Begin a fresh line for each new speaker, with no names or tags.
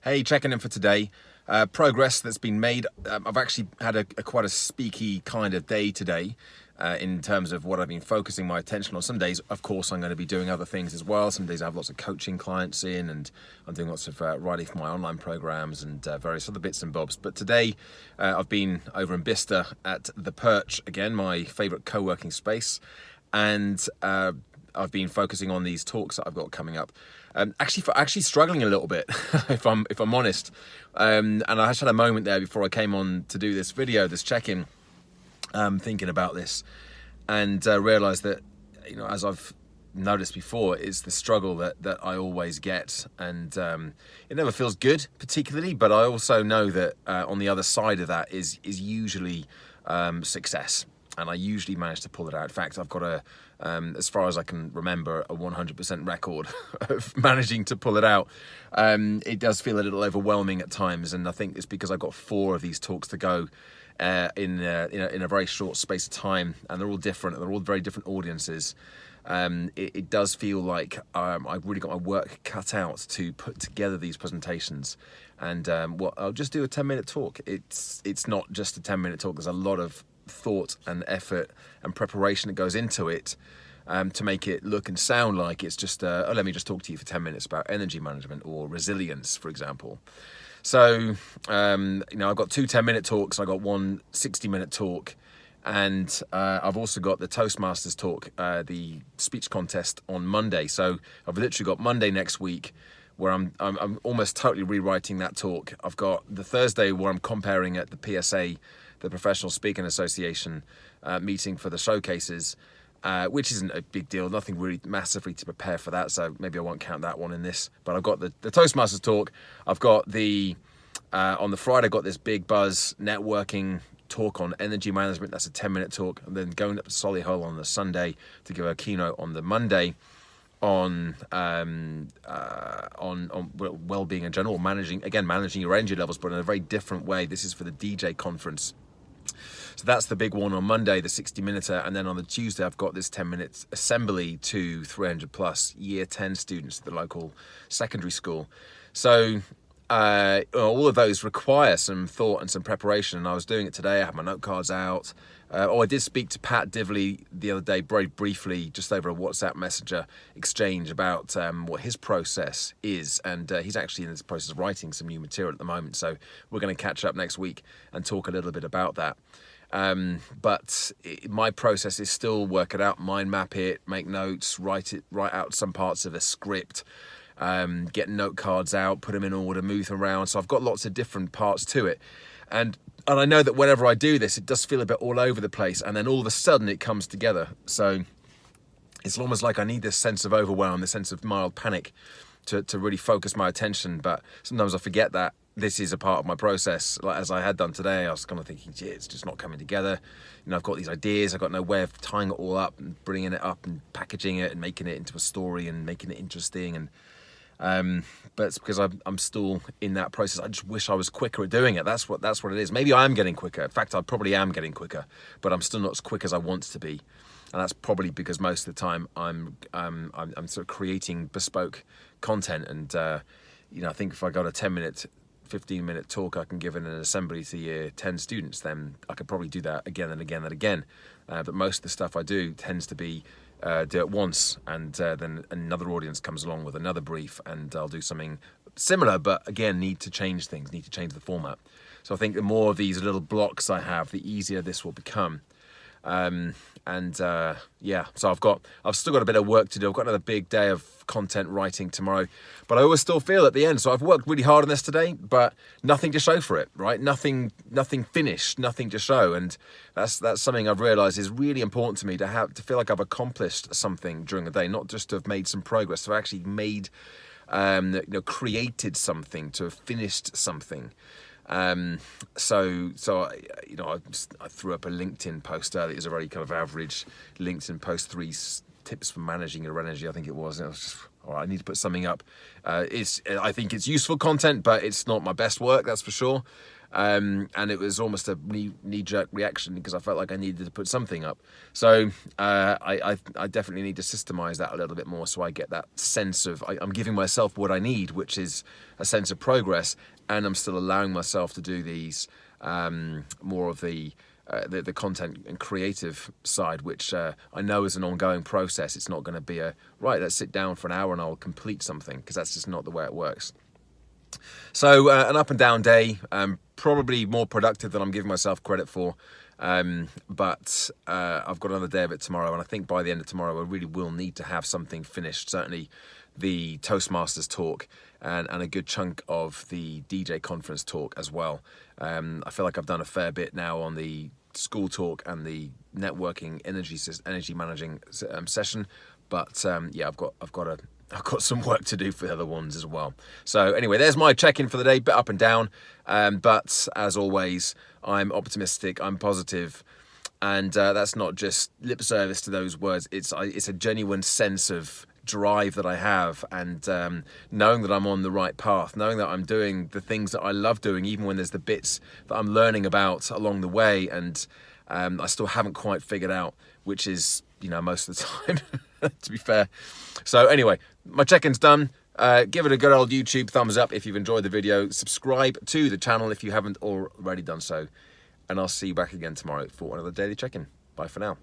Hey, checking in for today. Progress that's been made. I've actually had a quite a speaky kind of day today in terms of what I've been focusing my attention on. Some days, of course, I'm going to be doing other things as well. Some days I have lots of coaching clients in, and I'm doing lots of writing for my online programs and various other bits and bobs. But today, I've been over in Bicester at The Perch, again, my favourite co-working space. And I've been focusing on these talks that I've got coming up. Actually struggling a little bit, if I'm honest. And I just had a moment there before I came on to do this video, this check-in, thinking about this, and realised that, as I've noticed before, it's the struggle that I always get, and it never feels good particularly. But I also know that on the other side of that is usually success. And I usually manage to pull it out. In fact, I've got as far as I can remember, a 100% record of managing to pull it out. It does feel a little overwhelming at times, and I think it's because I've got 4 of these talks to go in a very short space of time, and they're all different. They're all very different audiences. It does feel like I've really got my work cut out to put together these presentations. And I'll just do a 10-minute talk. It's not just a 10-minute talk. There's a lot of thought and effort and preparation that goes into it to make it look and sound like it's just let me just talk to you for 10 minutes about energy management or resilience, for example. So I've got 2 10-minute talks. I got one 60-minute talk, and I've also got the Toastmasters talk, the speech contest on Monday. So I've literally got Monday next week where I'm almost totally rewriting that talk. I've got the Thursday where I'm comparing at the PSA, the Professional Speaking Association meeting for the showcases, which isn't a big deal, nothing really massively to prepare for that, so maybe I won't count that one in this. But I've got the Toastmasters talk. I've got on the Friday, I've got this Big Buzz networking talk on energy management. That's a 10-minute talk. And then going up to Solihull on the Sunday to give a keynote on the Monday on well-being in general, managing your energy levels, but in a very different way. This is for the DJ conference. So that's the big one on Monday, the 60-minute, and then on the Tuesday I've got this 10-minute assembly to 300 plus year 10 students at the local secondary school. So all of those require some thought and some preparation, and I was doing it today. I had my note cards out. I did speak to Pat Divley the other day very briefly, just over a WhatsApp Messenger exchange about what his process is, and he's actually in this process of writing some new material at the moment, so we're going to catch up next week and talk a little bit about that. My process is still work it out, mind map it, make notes, write out some parts of a script, get note cards out, put them in order, move them around. So I've got lots of different parts to it. And I know that whenever I do this, it does feel a bit all over the place, and then all of a sudden it comes together. So it's almost like I need this sense of overwhelm, this sense of mild panic to really focus my attention. But sometimes I forget that this is a part of my process. Like as I had done today, I was kind of thinking, gee, it's just not coming together. I've got these ideas, I've got no way of tying it all up and bringing it up and packaging it and making it into a story and making it interesting. And but it's because I'm still in that process. I just wish I was quicker at doing it. That's what it is. Maybe I am getting quicker. In fact, I probably am getting quicker, but I'm still not as quick as I want to be. And that's probably because most of the time I'm sort of creating bespoke content. And I think if I got a 10-minute, 15-minute talk I can give in an assembly to year 10 students, then I could probably do that again and again and again. But most of the stuff I do tends to be do it once, and then another audience comes along with another brief, and I'll do something similar, but again, need to change things, need to change the format. So I think the more of these little blocks I have, the easier this will become. So I've still got a bit of work to do. I've got another big day of content writing tomorrow, but I always still feel at the end. So I've worked really hard on this today, but nothing to show for it, right? Nothing finished, nothing to show. And that's something I've realized is really important to me, to feel like I've accomplished something during the day, not just to have made some progress, to have actually made, created something, to have finished something. I threw up a LinkedIn post earlier. It was a very kind of average LinkedIn post, 3 tips for managing your energy, I think it was. or I need to put something up. I think it's useful content, but it's not my best work, that's for sure. And it was almost a knee-jerk reaction because I felt like I needed to put something up. So I definitely need to systemize that a little bit more, so I get that sense of I'm giving myself what I need, which is a sense of progress, and I'm still allowing myself to do these more of the content and creative side, which I know is an ongoing process. It's not going to be right, let's sit down for an hour and I'll complete something, because that's just not the way it works. So an up and down day, probably more productive than I'm giving myself credit for, but I've got another day of it tomorrow, and I think by the end of tomorrow I really will need to have something finished. Certainly the Toastmasters talk and a good chunk of the DJ conference talk as well. I feel like I've done a fair bit now on the school talk and the networking energy managing session, but yeah, I've got some work to do for the other ones as well. So anyway, there's my check-in for the day, bit up and down, but as always, I'm optimistic, I'm positive, and that's not just lip service to those words. It's a genuine sense of drive that I have, and knowing that I'm on the right path, knowing that I'm doing the things that I love doing, even when there's the bits that I'm learning about along the way, and I still haven't quite figured out, which is, most of the time, to be fair. So anyway, my check-in's done. Give it a good old YouTube thumbs up if you've enjoyed the video. Subscribe to the channel if you haven't already done so. And I'll see you back again tomorrow for another daily check-in. Bye for now.